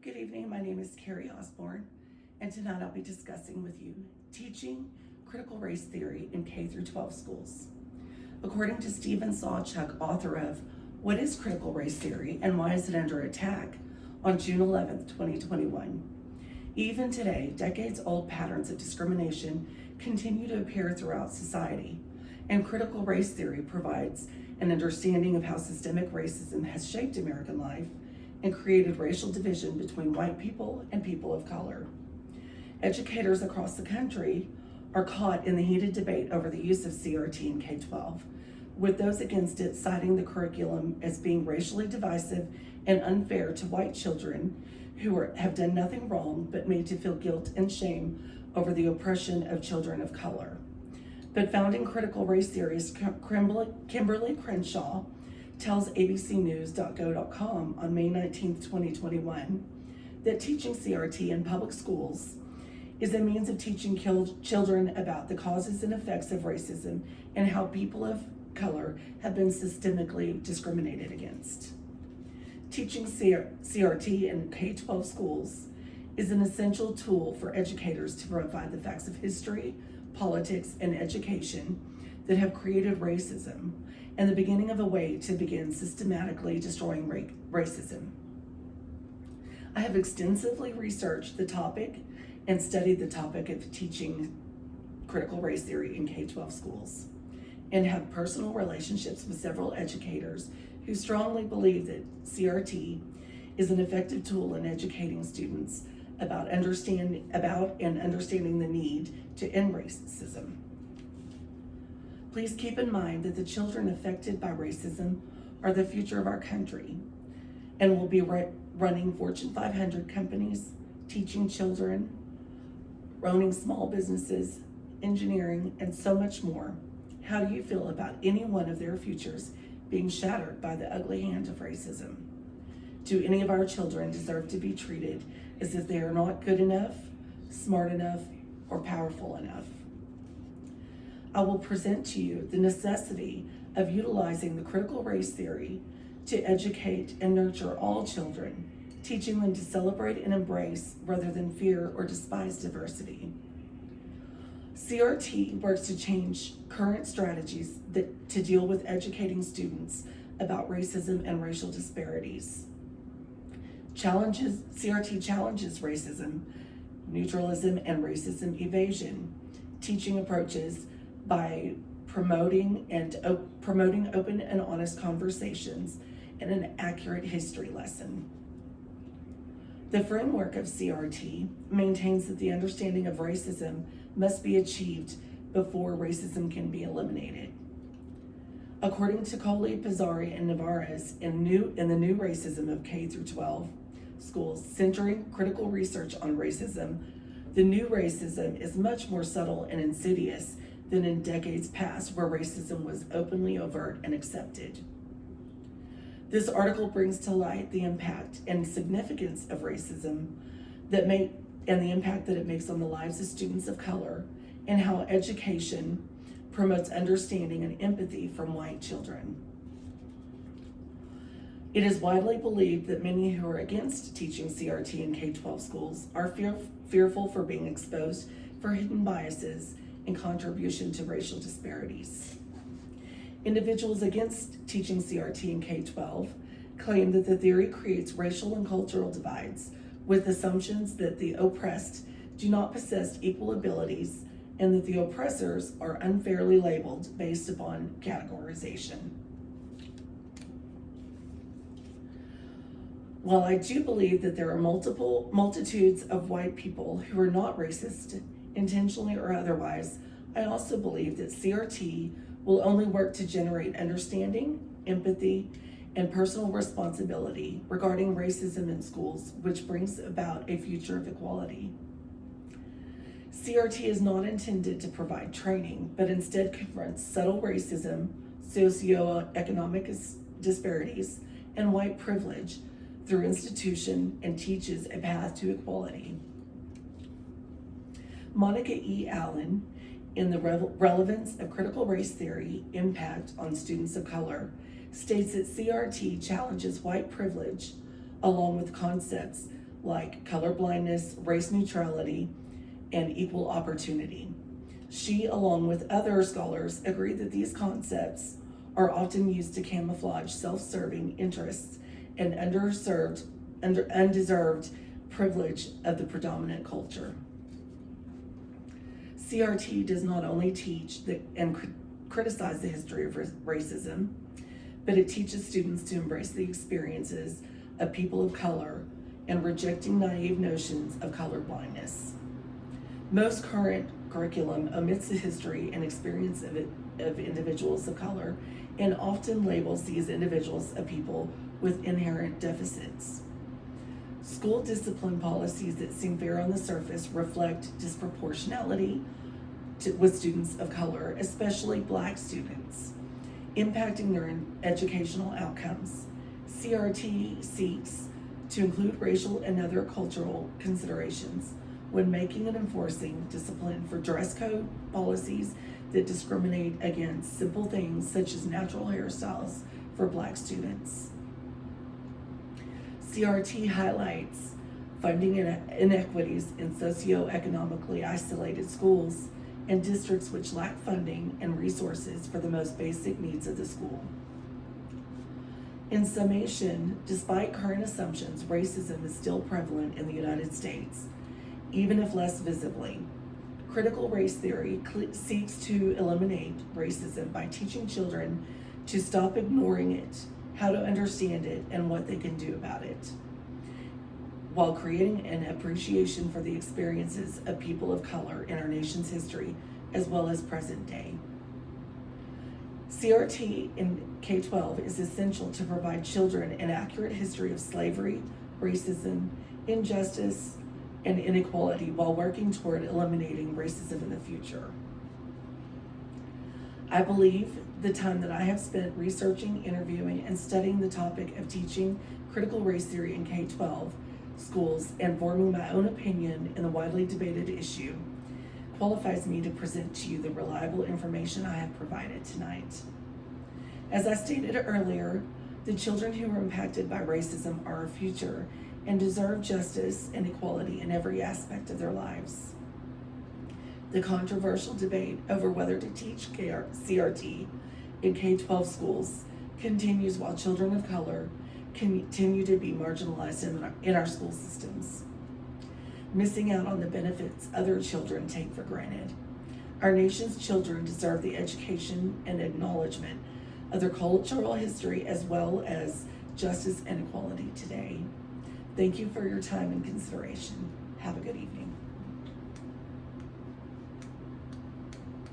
Good evening, my name is Carrie Osborne, and tonight I'll be discussing with you teaching critical race theory in K through 12 schools. According to Stephen Sawchuk, author of What is Critical Race Theory and Why is it Under Attack, on June 11th, 2021. Even today, decades-old patterns of discrimination continue to appear throughout society, and critical race theory provides an understanding of how systemic racism has shaped American life and created racial division between white people and people of color. Educators across the country are caught in the heated debate over the use of CRT in K-12, with those against it citing the curriculum as being racially divisive and unfair to white children who have done nothing wrong but made to feel guilt and shame over the oppression of children of color. But founding critical race theorist Kimberly Crenshaw tells abcnews.go.com on May 19, 2021, that teaching CRT in public schools is a means of teaching children about the causes and effects of racism and how people of color have been systemically discriminated against. Teaching CRT in K-12 schools is an essential tool for educators to provide the facts of history, politics, and education that have created racism, and the beginning of a way to begin systematically destroying racism. I have extensively researched the topic and studied the topic of teaching critical race theory in K-12 schools, and have personal relationships with several educators who strongly believe that CRT is an effective tool in educating students about and understanding the need to end racism. Please keep in mind that the children affected by racism are the future of our country and will be running Fortune 500 companies, teaching children, owning small businesses, engineering, and so much more. How do you feel about any one of their futures being shattered by the ugly hand of racism? Do any of our children deserve to be treated as if they are not good enough, smart enough, or powerful enough? I will present to you the necessity of utilizing the critical race theory to educate and nurture all children, teaching them to celebrate and embrace rather than fear or despise diversity. CRT works to change current strategies to deal with educating students about racism and racial disparities. CRT challenges racism, neutralism, and racism evasion, teaching approaches by promoting open and honest conversations and an accurate history lesson. The framework of CRT maintains that the understanding of racism must be achieved before racism can be eliminated. According to Coley, Pizzari, and Navarez in the New Racism of K through 12 schools, centering critical research on racism, the new racism is much more subtle and insidious than in decades past, where racism was openly overt and accepted. This article brings to light the impact and significance of racism and the impact that it makes on the lives of students of color, and how education promotes understanding and empathy from white children. It is widely believed that many who are against teaching CRT in K-12 schools are fearful for being exposed for hidden biases and contribution to racial disparities. Individuals against teaching CRT in K-12 claim that the theory creates racial and cultural divides with assumptions that the oppressed do not possess equal abilities and that the oppressors are unfairly labeled based upon categorization. While I do believe that there are multitudes of white people who are not racist, intentionally or otherwise, I also believe that CRT will only work to generate understanding, empathy, and personal responsibility regarding racism in schools, which brings about a future of equality. CRT is not intended to provide training, but instead confronts subtle racism, socioeconomic disparities, and white privilege through institution and teaches a path to equality. Monica E. Allen, in The Relevance of Critical Race Theory, Impact on Students of Color, states that CRT challenges white privilege along with concepts like colorblindness, race neutrality, and equal opportunity. She, along with other scholars, agree that these concepts are often used to camouflage self-serving interests and undeserved privilege of the predominant culture. CRT does not only teach and criticize the history of racism, but it teaches students to embrace the experiences of people of color and rejecting naive notions of colorblindness. Most current curriculum omits the history and experience of individuals of color and often labels these individuals as people with inherent deficits. School discipline policies that seem fair on the surface reflect disproportionality with students of color, especially Black students, impacting their educational outcomes. CRT seeks to include racial and other cultural considerations when making and enforcing discipline for dress code policies that discriminate against simple things such as natural hairstyles for Black students. CRT highlights funding inequities in socioeconomically isolated schools and districts which lack funding and resources for the most basic needs of the school. In summation, despite current assumptions, racism is still prevalent in the United States, even if less visibly. Critical race theory seeks to eliminate racism by teaching children to stop ignoring it, how to understand it, and what they can do about it, while creating an appreciation for the experiences of people of color in our nation's history, as well as present day. CRT in K-12 is essential to provide children an accurate history of slavery, racism, injustice, and inequality while working toward eliminating racism in the future. I believe the time that I have spent researching, interviewing, and studying the topic of teaching critical race theory in K-12 schools and forming my own opinion in the widely debated issue qualifies me to present to you the reliable information I have provided tonight. As I stated earlier, the children who are impacted by racism are our future and deserve justice and equality in every aspect of their lives. The controversial debate over whether to teach CRT in K-12 schools continues while children of color continue to be marginalized in our school systems, missing out on the benefits other children take for granted. Our nation's children deserve the education and acknowledgement of their cultural history as well as justice and equality today. Thank you for your time and consideration. Have a good evening.